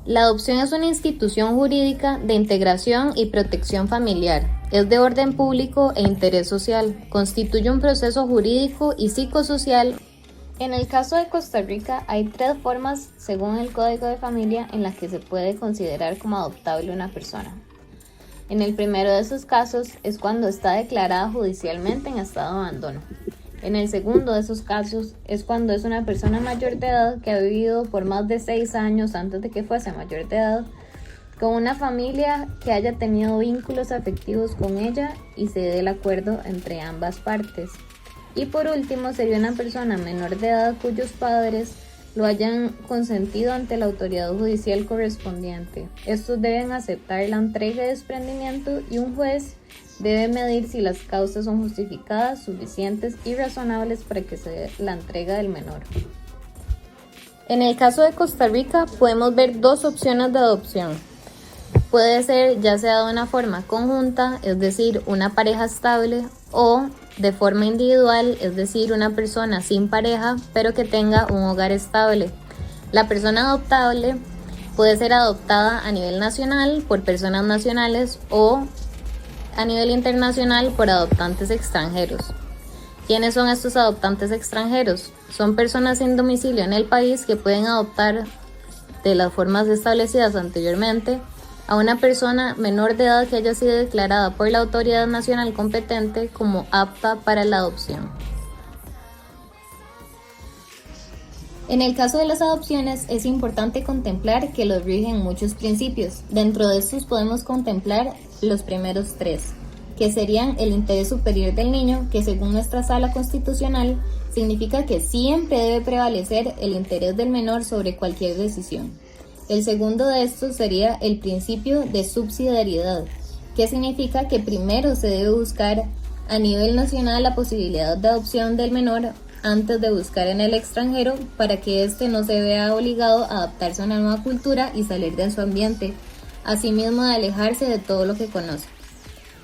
La adopción es una institución jurídica de integración y protección familiar. Es de orden público e interés social. Constituye un proceso jurídico y psicosocial. En el caso de Costa Rica, hay 3 formas, según el Código de Familia, en las que se puede considerar como adoptable una persona. En el primero de esos casos es cuando está declarada judicialmente en estado de abandono. En el segundo de esos casos es cuando es una persona mayor de edad que ha vivido por más de 6 años antes de que fuese mayor de edad con una familia que haya tenido vínculos afectivos con ella y se dé el acuerdo entre ambas partes. Y por último sería una persona menor de edad cuyos padres lo hayan consentido ante la autoridad judicial correspondiente. Estos deben aceptar la entrega de desprendimiento y un juez debe medir si las causas son justificadas, suficientes y razonables para que se dé la entrega del menor. En el caso de Costa Rica podemos ver 2 opciones de adopción. Puede ser ya sea de una forma conjunta, es decir, una pareja estable, o de forma individual, es decir, una persona sin pareja, pero que tenga un hogar estable. La persona adoptable puede ser adoptada a nivel nacional por personas nacionales o a nivel internacional por adoptantes extranjeros. ¿Quiénes son estos adoptantes extranjeros? Son personas sin domicilio en el país que pueden adoptar de las formas establecidas anteriormente a una persona menor de edad que haya sido declarada por la autoridad nacional competente como apta para la adopción. En el caso de las adopciones es importante contemplar que los rigen muchos principios. Dentro de estos podemos contemplar los primeros 3, que serían el interés superior del niño, que según nuestra sala constitucional significa que siempre debe prevalecer el interés del menor sobre cualquier decisión. El segundo de estos sería el principio de subsidiariedad, que significa que primero se debe buscar a nivel nacional la posibilidad de adopción del menor antes de buscar en el extranjero para que éste no se vea obligado a adaptarse a una nueva cultura y salir de su ambiente, asimismo de alejarse de todo lo que conoce.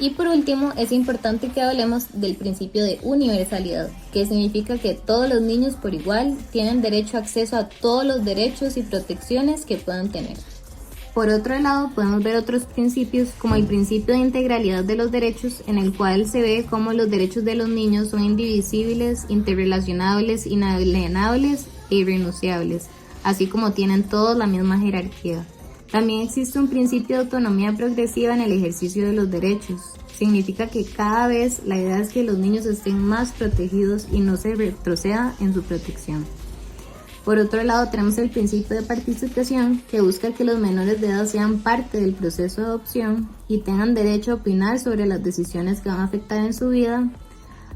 Y por último, es importante que hablemos del principio de universalidad, que significa que todos los niños por igual tienen derecho a acceso a todos los derechos y protecciones que puedan tener. Por otro lado, podemos ver otros principios como el principio de integralidad de los derechos, en el cual se ve cómo los derechos de los niños son indivisibles, interrelacionables, inalienables e irrenunciables, así como tienen todos la misma jerarquía. También existe un principio de autonomía progresiva en el ejercicio de los derechos. Significa que cada vez la idea es que los niños estén más protegidos y no se retroceda en su protección. Por otro lado, tenemos el principio de participación, que busca que los menores de edad sean parte del proceso de adopción y tengan derecho a opinar sobre las decisiones que van a afectar en su vida,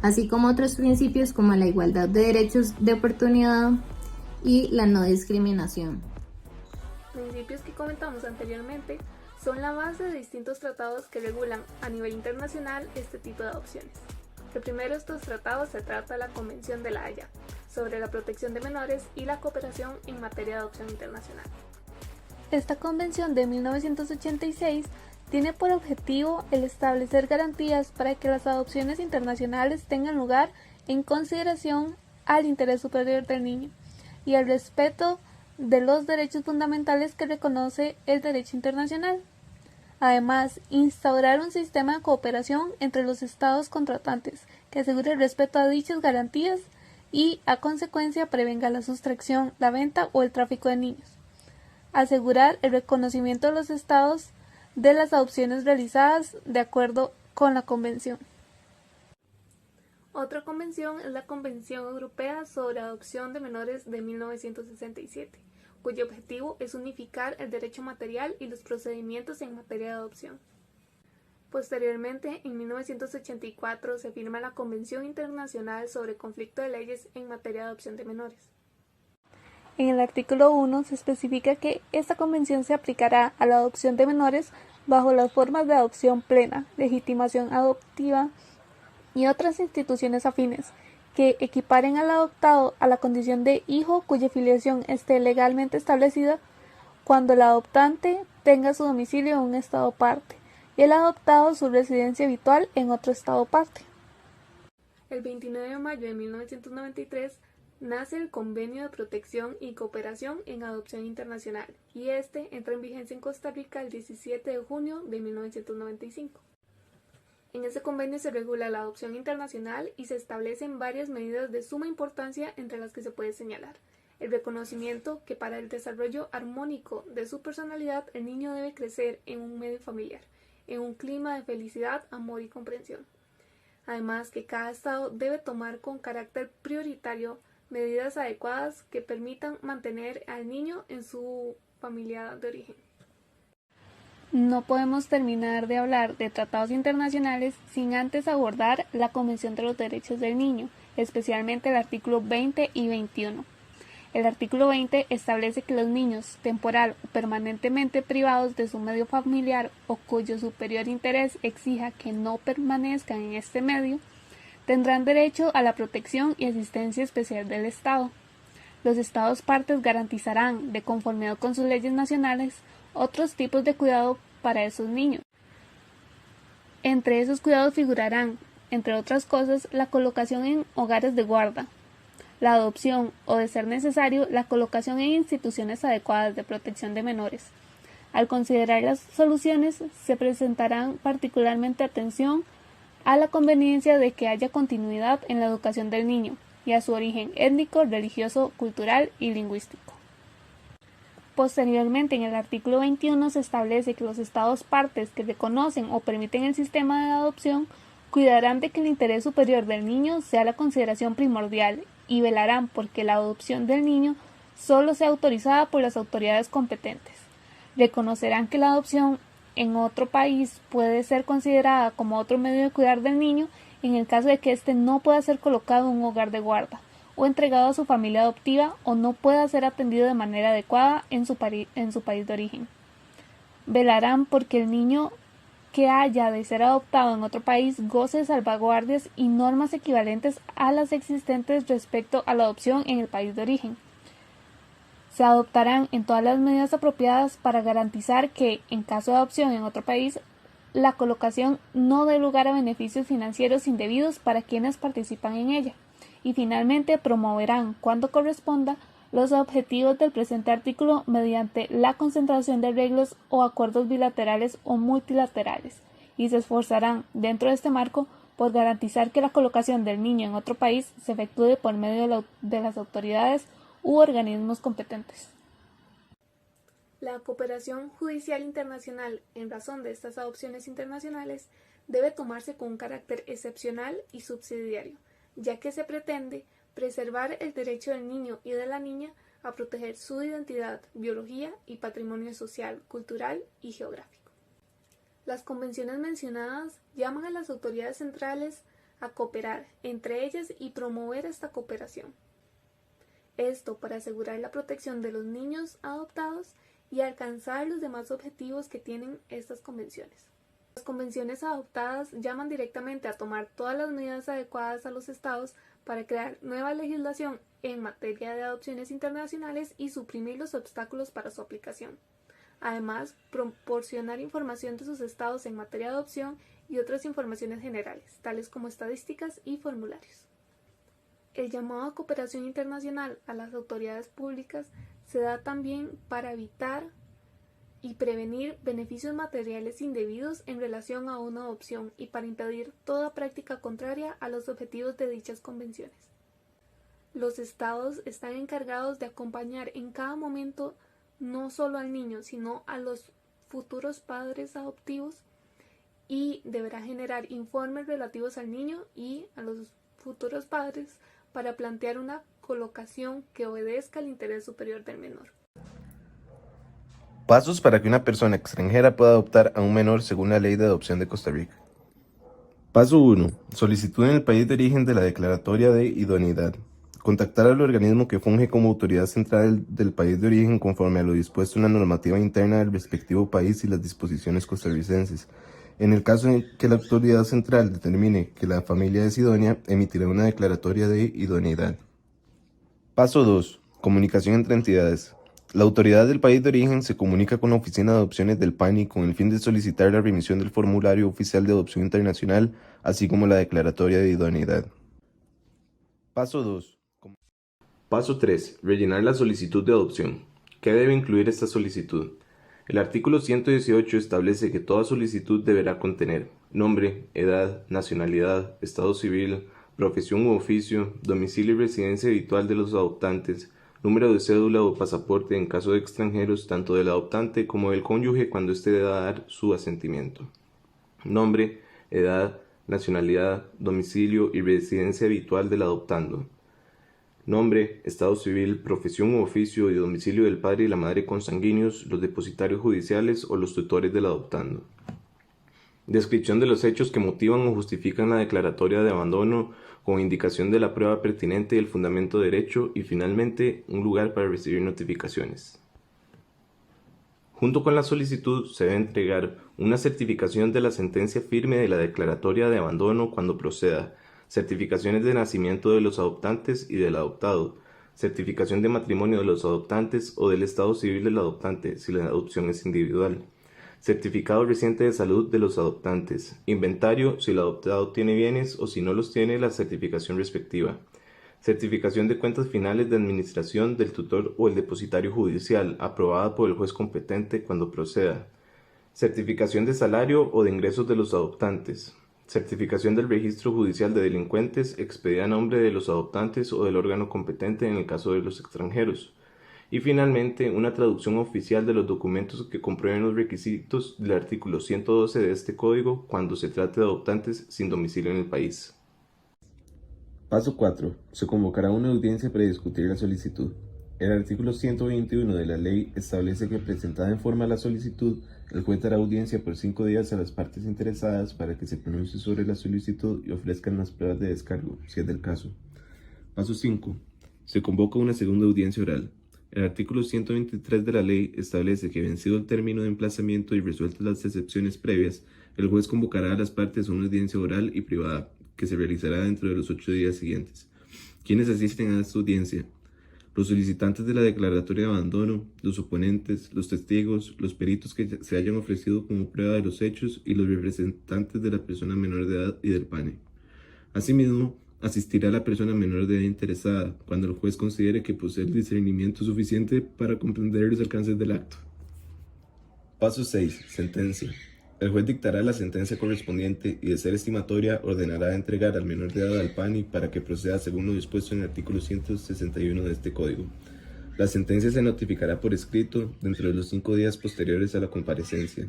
así como otros principios como la igualdad de derechos de oportunidad y la no discriminación. Principios que comentamos anteriormente son la base de distintos tratados que regulan a nivel internacional este tipo de adopciones. El primero de estos tratados se trata de la Convención de La Haya sobre la protección de menores y la cooperación en materia de adopción internacional. Esta convención de 1986 tiene por objetivo el establecer garantías para que las adopciones internacionales tengan lugar en consideración al interés superior del niño y al respeto de los derechos fundamentales que reconoce el derecho internacional. Además, instaurar un sistema de cooperación entre los estados contratantes que asegure el respeto a dichas garantías y, a consecuencia, prevenga la sustracción, la venta o el tráfico de niños. Asegurar el reconocimiento de los estados de las adopciones realizadas de acuerdo con la Convención. Otra convención es la Convención Europea sobre Adopción de Menores de 1967, cuyo objetivo es unificar el derecho material y los procedimientos en materia de adopción. Posteriormente, en 1984, se firma la Convención Internacional sobre Conflicto de Leyes en materia de adopción de menores. En el artículo 1 se especifica que esta convención se aplicará a la adopción de menores bajo las formas de adopción plena, legitimación adoptiva y otras instituciones afines, que equiparen al adoptado a la condición de hijo cuya filiación esté legalmente establecida cuando el adoptante tenga su domicilio en un estado parte y el adoptado su residencia habitual en otro estado parte. El 29 de mayo de 1993, nace el Convenio de Protección y Cooperación en Adopción Internacional, y este entra en vigencia en Costa Rica el 17 de junio de 1995. En este convenio se regula la adopción internacional y se establecen varias medidas de suma importancia, entre las que se puede señalar el reconocimiento que para el desarrollo armónico de su personalidad el niño debe crecer en un medio familiar, en un clima de felicidad, amor y comprensión. Además, que cada estado debe tomar con carácter prioritario medidas adecuadas que permitan mantener al niño en su familia de origen. No podemos terminar de hablar de tratados internacionales sin antes abordar la Convención de los Derechos del Niño, especialmente el artículo 20 y 21. El artículo 20 establece que los niños, temporal o permanentemente privados de su medio familiar o cuyo superior interés exija que no permanezcan en este medio, tendrán derecho a la protección y asistencia especial del Estado. Los Estados partes garantizarán, de conformidad con sus leyes nacionales, otros tipos de cuidado para esos niños. Entre esos cuidados figurarán, entre otras cosas, la colocación en hogares de guarda, la adopción o, de ser necesario, la colocación en instituciones adecuadas de protección de menores. Al considerar las soluciones, se presentarán particularmente atención a la conveniencia de que haya continuidad en la educación del niño y a su origen étnico, religioso, cultural y lingüístico. Posteriormente, en el artículo 21 se establece que los Estados partes que reconocen o permiten el sistema de adopción cuidarán de que el interés superior del niño sea la consideración primordial y velarán por que la adopción del niño solo sea autorizada por las autoridades competentes. Reconocerán que la adopción en otro país puede ser considerada como otro medio de cuidar del niño en el caso de que éste no pueda ser colocado en un hogar de guarda o entregado a su familia adoptiva o no pueda ser atendido de manera adecuada en su país de origen. Velarán porque el niño que haya de ser adoptado en otro país goce de salvaguardias y normas equivalentes a las existentes respecto a la adopción en el país de origen. Se adoptarán en todas las medidas apropiadas para garantizar que, en caso de adopción en otro país, la colocación no dé lugar a beneficios financieros indebidos para quienes participan en ella. Y finalmente promoverán, cuando corresponda, los objetivos del presente artículo mediante la concentración de arreglos o acuerdos bilaterales o multilaterales, y se esforzarán, dentro de este marco, por garantizar que la colocación del niño en otro país se efectúe por medio de las autoridades u organismos competentes. La cooperación judicial internacional, en razón de estas adopciones internacionales, debe tomarse con un carácter excepcional y subsidiario, ya que se pretende preservar el derecho del niño y de la niña a proteger su identidad, biología y patrimonio social, cultural y geográfico. Las convenciones mencionadas llaman a las autoridades centrales a cooperar entre ellas y promover esta cooperación. Esto para asegurar la protección de los niños adoptados y alcanzar los demás objetivos que tienen estas convenciones. Las convenciones adoptadas llaman directamente a tomar todas las medidas adecuadas a los estados para crear nueva legislación en materia de adopciones internacionales y suprimir los obstáculos para su aplicación. Además, proporcionar información de sus estados en materia de adopción y otras informaciones generales, tales como estadísticas y formularios. El llamado a cooperación internacional a las autoridades públicas se da también para evitar y prevenir beneficios materiales indebidos en relación a una adopción y para impedir toda práctica contraria a los objetivos de dichas convenciones. Los estados están encargados de acompañar en cada momento no solo al niño, sino a los futuros padres adoptivos, y deberá generar informes relativos al niño y a los futuros padres para plantear una colocación que obedezca al interés superior del menor. Pasos para que una persona extranjera pueda adoptar a un menor según la Ley de Adopción de Costa Rica. Paso 1. Solicitud en el país de origen de la declaratoria de idoneidad. Contactar al organismo que funge como autoridad central del país de origen conforme a lo dispuesto en la normativa interna del respectivo país y las disposiciones costarricenses. En el caso en que la autoridad central determine que la familia es idónea, emitirá una declaratoria de idoneidad. Paso 2. Comunicación entre entidades. La autoridad del país de origen se comunica con la Oficina de Adopciones del PANI con el fin de solicitar la remisión del formulario oficial de adopción internacional, así como la declaratoria de idoneidad. Paso 2. Paso 3. Rellenar la solicitud de adopción. ¿Qué debe incluir esta solicitud? El artículo 118 establece que toda solicitud deberá contener nombre, edad, nacionalidad, estado civil, profesión u oficio, domicilio y residencia habitual de los adoptantes, número de cédula o pasaporte en caso de extranjeros tanto del adoptante como del cónyuge cuando éste deba dar su asentimiento. Nombre, edad, nacionalidad, domicilio y residencia habitual del adoptando. Nombre, estado civil, profesión u oficio y domicilio del padre y la madre consanguíneos, los depositarios judiciales o los tutores del adoptando. Descripción de los hechos que motivan o justifican la declaratoria de abandono con indicación de la prueba pertinente y el fundamento de derecho y finalmente un lugar para recibir notificaciones. Junto con la solicitud se debe entregar una certificación de la sentencia firme de la declaratoria de abandono cuando proceda, certificaciones de nacimiento de los adoptantes y del adoptado, certificación de matrimonio de los adoptantes o del estado civil del adoptante si la adopción es individual, certificado reciente de salud de los adoptantes, inventario si el adoptado tiene bienes o si no los tiene la certificación respectiva, certificación de cuentas finales de administración del tutor o el depositario judicial aprobada por el juez competente cuando proceda, certificación de salario o de ingresos de los adoptantes, certificación del registro judicial de delincuentes expedida a nombre de los adoptantes o del órgano competente en el caso de los extranjeros. Y finalmente, una traducción oficial de los documentos que comprueben los requisitos del artículo 112 de este código cuando se trate de adoptantes sin domicilio en el país. Paso 4. Se convocará una audiencia para discutir la solicitud. El artículo 121 de la ley establece que presentada en forma la solicitud, el juez dará audiencia por 5 días a las partes interesadas para que se pronuncie sobre la solicitud y ofrezcan las pruebas de descargo, si es del caso. Paso 5. Se convoca una segunda audiencia oral. El artículo 123 de la ley establece que vencido el término de emplazamiento y resueltas las excepciones previas, el juez convocará a las partes a una audiencia oral y privada, que se realizará dentro de los 8 días siguientes. ¿Quiénes asisten a esta audiencia? Los solicitantes de la declaratoria de abandono, los oponentes, los testigos, los peritos que se hayan ofrecido como prueba de los hechos y los representantes de la persona menor de edad y del PANE. Asimismo, asistirá la persona menor de edad interesada cuando el juez considere que posee el discernimiento suficiente para comprender los alcances del acto. Paso 6. Sentencia. El juez dictará la sentencia correspondiente y, de ser estimatoria, ordenará entregar al menor de edad al PANI para que proceda según lo dispuesto en el artículo 161 de este código. La sentencia se notificará por escrito dentro de los 5 días posteriores a la comparecencia.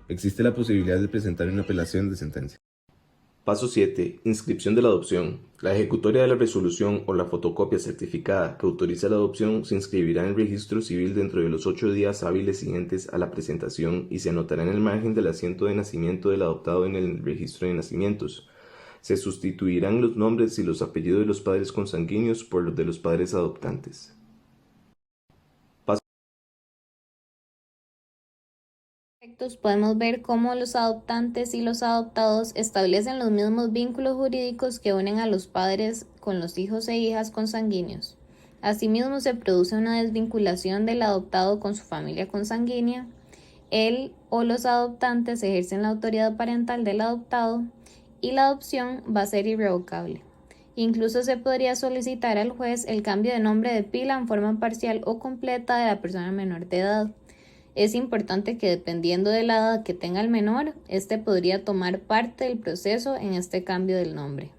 Existe la posibilidad de presentar una apelación de sentencia. Paso 7. Inscripción de la adopción. La ejecutoria de la resolución o la fotocopia certificada que autoriza la adopción se inscribirá en el registro civil dentro de los 8 días hábiles siguientes a la presentación y se anotará en el margen del asiento de nacimiento del adoptado en el registro de nacimientos. Se sustituirán los nombres y los apellidos de los padres consanguíneos por los de los padres adoptantes. Podemos ver cómo los adoptantes y los adoptados establecen los mismos vínculos jurídicos que unen a los padres con los hijos e hijas consanguíneos. Asimismo, se produce una desvinculación del adoptado con su familia consanguínea. Él o los adoptantes ejercen la autoridad parental del adoptado y la adopción va a ser irrevocable. Incluso se podría solicitar al juez el cambio de nombre de pila en forma parcial o completa de la persona menor de edad. Es importante que, dependiendo de la edad que tenga el menor, este podría tomar parte del proceso en este cambio del nombre.